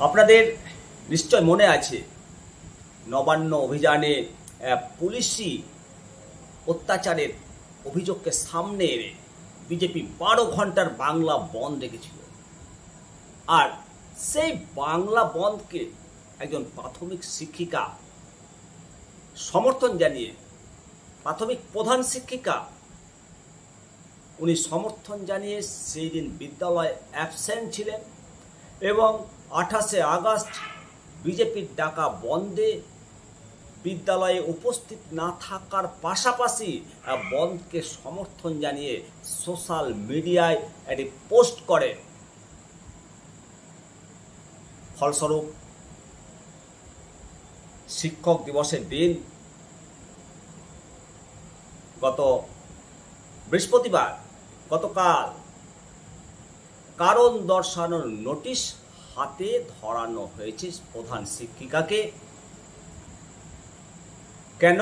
আপনাদের নিশ্চয় মনে আছে নবান্ন অভিযানে পুলিশি অত্যাচারের অভিযোগকে সামনে এনে বিজেপি 12 ঘন্টার বাংলা বন্ধ রেখেছিল। আর সেই বাংলা বন্ধকে একজন প্রাথমিক শিক্ষিকা সমর্থন জানিয়ে, প্রাথমিক প্রধান শিক্ষিকা উনি সমর্থন জানিয়ে সেই দিন বিদ্যালয়ে অ্যাবসেন্ট ছিলেন এবং 28শে আগস্ট বিজেপির ডাকা বন্ধে বিদ্যালয়ে উপস্থিত না থাকার পাশাপাশি বন্ধকে সমর্থন জানিয়ে সোশ্যাল মিডিয়ায় একটি পোস্ট করে। ফলস্বরূপ শিক্ষক দিবসের দিন গত বৃহস্পতিবার গতকাল কারণ দর্শানোর নোটিশ হাতে ধরানো হয়েছে প্রধান শিক্ষিকাকে। কেন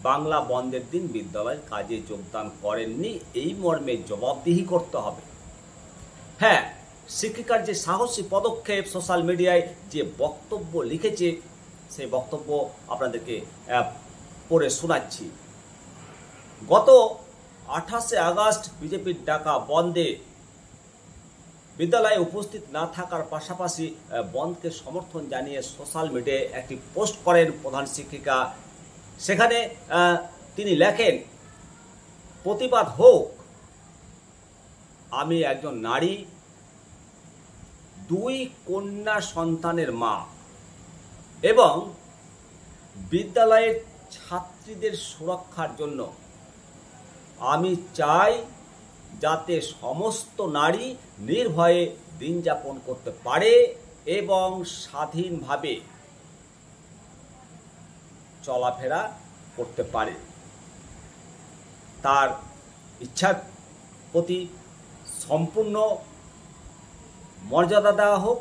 বাংলা বন্ধের দিন বিদ্যালয়ের কাজে যোগদান করেননি এই মর্মে জবাবদিহি করতে হবে। হ্যাঁ, শিক্ষিকার যে সাহসী পদক্ষেপ, সোশ্যাল মিডিয়ায় যে বক্তব্য লিখেছে সেই বক্তব্য আপনাদেরকে পড়ে শোনাচ্ছি। গত 28শে আগস্ট বিজেপির ডাকা বন্ধে বিদ্যালয়ে উপস্থিত না থাকার পাশাপাশি বন্ধকে সমর্থন জানিয়ে সোশ্যাল মিডিয়ায় একটি পোস্ট করেন প্রধান শিক্ষিকা। সেখানে তিনি লেখেন, প্রতিবাদ হোক, আমি একজন নারী, 2 কন্যা সন্তানের মা এবং বিদ্যালয়ের ছাত্রীদের সুরক্ষার জন্য আমি চাই যাতে সমস্ত নারী নির্ভয়ে দিন যাপন করতে পারে এবং স্বাধীনভাবে চলাফেরা করতে পারে। তার ইচ্ছার প্রতি সম্পূর্ণ মর্যাদা দেওয়া হোক,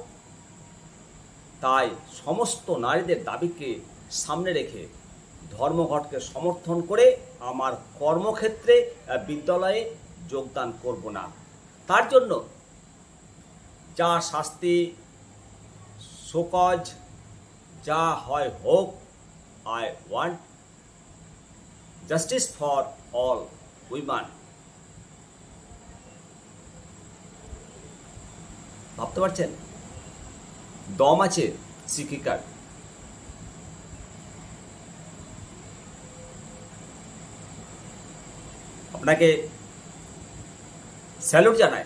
তাই সমস্ত নারীদের দাবিকে সামনে রেখে ধর্মঘটকে সমর্থন করে আমার কর্মক্ষেত্রে বিদ্যালয়ে যোগদান করব না। তার জন্য যা শাস্তি শোকজ যা হয় হোক, I want justice for all women। ভাবতে পারছেন দম আছে শিক্ষিকার। আপনাকে স্যালুট জানাই।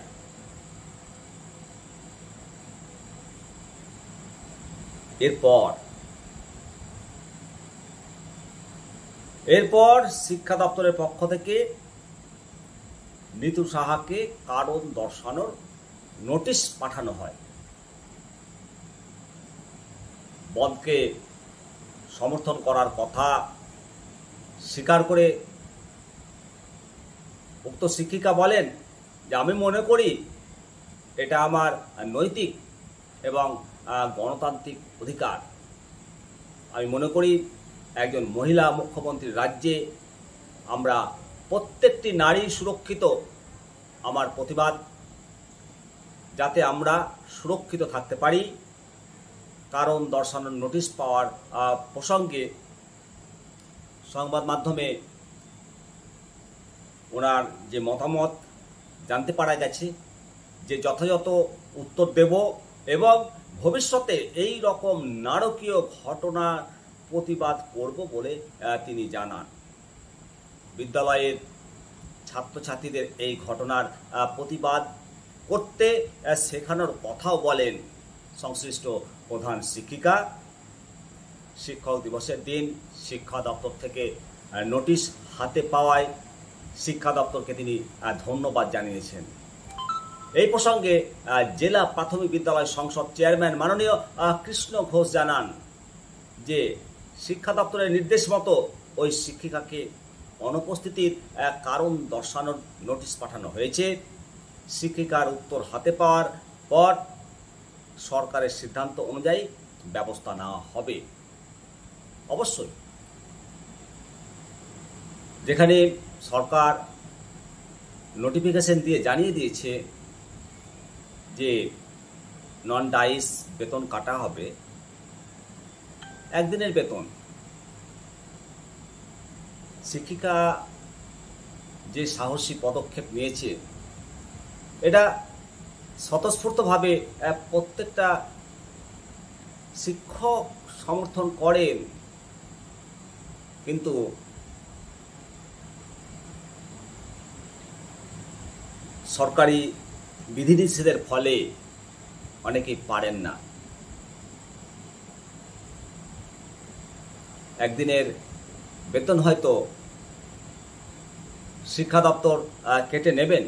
এরপর শিক্ষা দপ্তরের পক্ষ থেকে নিতু সাহাকে কারণ দর্শানোর নোটিশ পাঠানো হয়। বন্ধকে সমর্থন করার কথা স্বীকার করে উক্ত শিক্ষিকা বলেন যে আমি মনে করি এটা আমার নৈতিক এবং গণতান্ত্রিক অধিকার। আমি মনে করি একজন মহিলা মুখ্যমন্ত্রীর রাজ্যে আমরা প্রত্যেকটি নারী সুরক্ষিত। আমার প্রতিবাদ যাতে আমরা সুরক্ষিত থাকতে পারি। কারণ দর্শানোর নোটিশ পাওয়ার প্রসঙ্গে সংবাদ মাধ্যমে ওনার যে মতামত জানতে পারা গেছে যে যথাযথ উত্তর দেব এবং ভবিষ্যতে এই রকম নারকীয় ঘটনা প্রতিবাদ করব বলে তিনি জানান। বিদ্যালয়ের ছাত্রছাত্রীদের এই ঘটনার প্রতিবাদ করতে শেখানোর কথাও বলেন সংশ্লিষ্ট প্রধান শিক্ষিকা। শিক্ষক দিবসের দিন শিক্ষা দপ্তর থেকে নোটিশ হাতে পাওয়ায় শিক্ষা দপ্তরকে তিনি ধন্যবাদ জানিয়েছেন। এই প্রসঙ্গে জেলা প্রাথমিক বিদ্যালয় সংসদ চেয়ারম্যান মাননীয় কৃষ্ণ ঘোষ জানান যে শিক্ষা দপ্তরের নির্দেশ মতো ওই শিক্ষিকাকে অনুপস্থিতির কারণ দর্শানোর নোটিশ পাঠানো হয়েছে। শিক্ষিকার উত্তর হাতে পাওয়ার পর সরকারের সিদ্ধান্ত অনুযায়ী ব্যবস্থা নেওয়া হবে। অবশ্যই যেখানে সরকার নোটিফিকেশন দিয়ে জানিয়ে দিয়েছে যে নন ডাইস বেতন কাটা হবে, একদিনের বেতন। শিক্ষিকা যে সাহসী পদক্ষেপ নিয়েছে, এটা স্বতঃস্ফূর্তভাবে প্রত্যেকটা শিক্ষক সমর্থন করেন, কিন্তু সরকারি বিধিনিষেধের ফলে অনেকেই পারেন না। একদিনের বেতন হয়তো শিক্ষা দপ্তর কেটে নেবেন,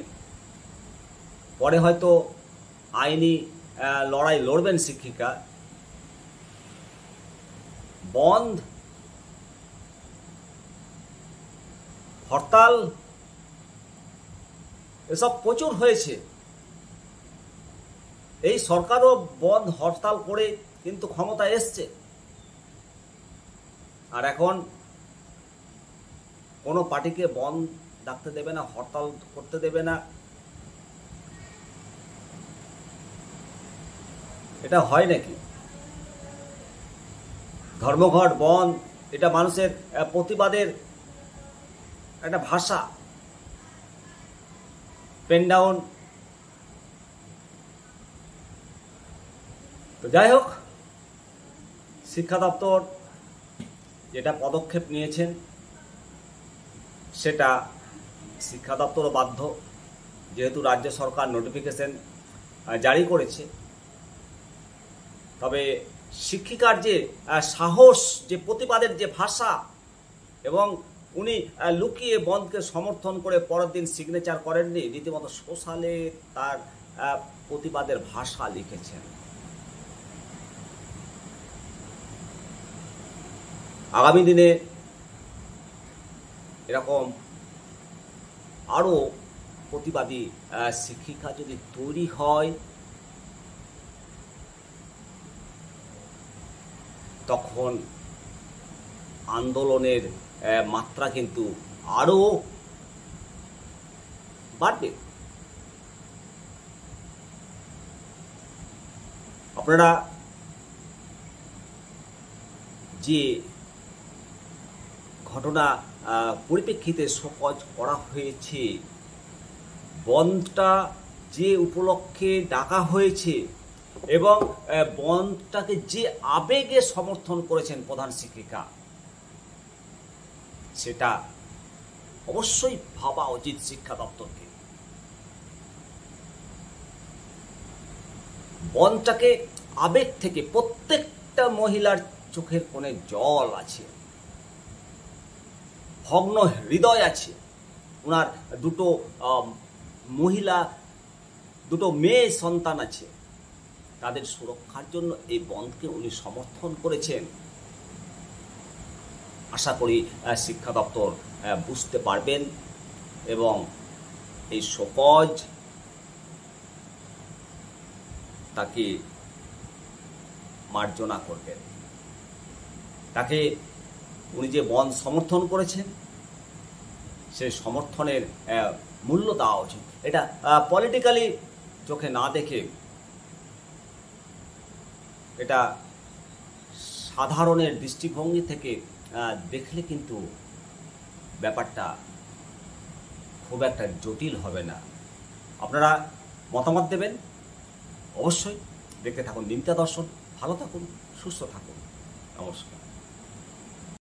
পরে হয়তো আইনি লড়াই লড়বেন শিক্ষিকা। বন্ধ, হরতাল এসব প্রচুর হয়েছে। এই সরকারও বন্ধ হরতাল করে কিন্তু ক্ষমতা এসছে, আর এখন কোনো পার্টিকে বন্ধ ডাকতে দেবে না, হরতাল করতে দেবে না। এটা হয় নাকি? ধর্মঘট বন্ধ, এটা মানুষের প্রতিবাদের একটা ভাষা। Pen down. তো যাই হোক, শিক্ষা দপ্তর যেটা পদক্ষেপ নিয়েছেন সেটা শিক্ষা দপ্তরও বাধ্য, যেহেতু রাজ্য সরকার নোটিফিকেশন জারি করেছে। তবে শিক্ষিকার যে সাহস, যে প্রতিবাদের যে ভাষা, এবং উনি লুকিয়ে বন্ধকে সমর্থন করে পরের দিন সিগনেচার করেননি, রীতিমতো সোশ্যালে তার প্রতিবাদের ভাষা লিখেছেন। আগামী দিনে এরকম আরও প্রতিবাদী শিক্ষিকা যদি তৈরি হয়, তখন আন্দোলনের মাত্রা কিন্তু আরও বাড়বে। আপনারা যে ঘটনা পরিপ্রেক্ষিতে শোকজ করা হয়েছে, বন্ধটা যে উপলক্ষে ডাকা হয়েছে, এবং বন্ধটাকে যে আবেগে সমর্থন করেছেন প্রধান শিক্ষিকা, সেটা অবশ্যই ভাবা উচিত শিক্ষা দপ্তরকে। বন্ধটাকে আবেগ থেকে, প্রত্যেকটা মহিলার চোখের কোণে জল আছে, ভগ্ন হৃদয় আছে, ওনার দুটো মেয়ে সন্তান আছে, তাদের সুরক্ষার জন্য এই বন্ধকে উনি সমর্থন করেছেন। আশা করি শিক্ষা দপ্তর বুঝতে পারবেন এবং এই শোকজ তাকে মার্জনা করবেন। তাকে উনি যে বন্ধ সমর্থন করেছেন, সেই সমর্থনের মূল্য দেওয়া উচিত। এটা পলিটিক্যালি চোখে না দেখে, এটা সাধারণের দৃষ্টিভঙ্গি থেকে দেখলে কিন্তু ব্যাপারটা খুব একটা জটিল হবে না। আপনারা মতামত দেবেন অবশ্যই। দেখতে থাকুন নিমতা দর্শন। ভালো থাকুন, সুস্থ থাকুন। নমস্কার।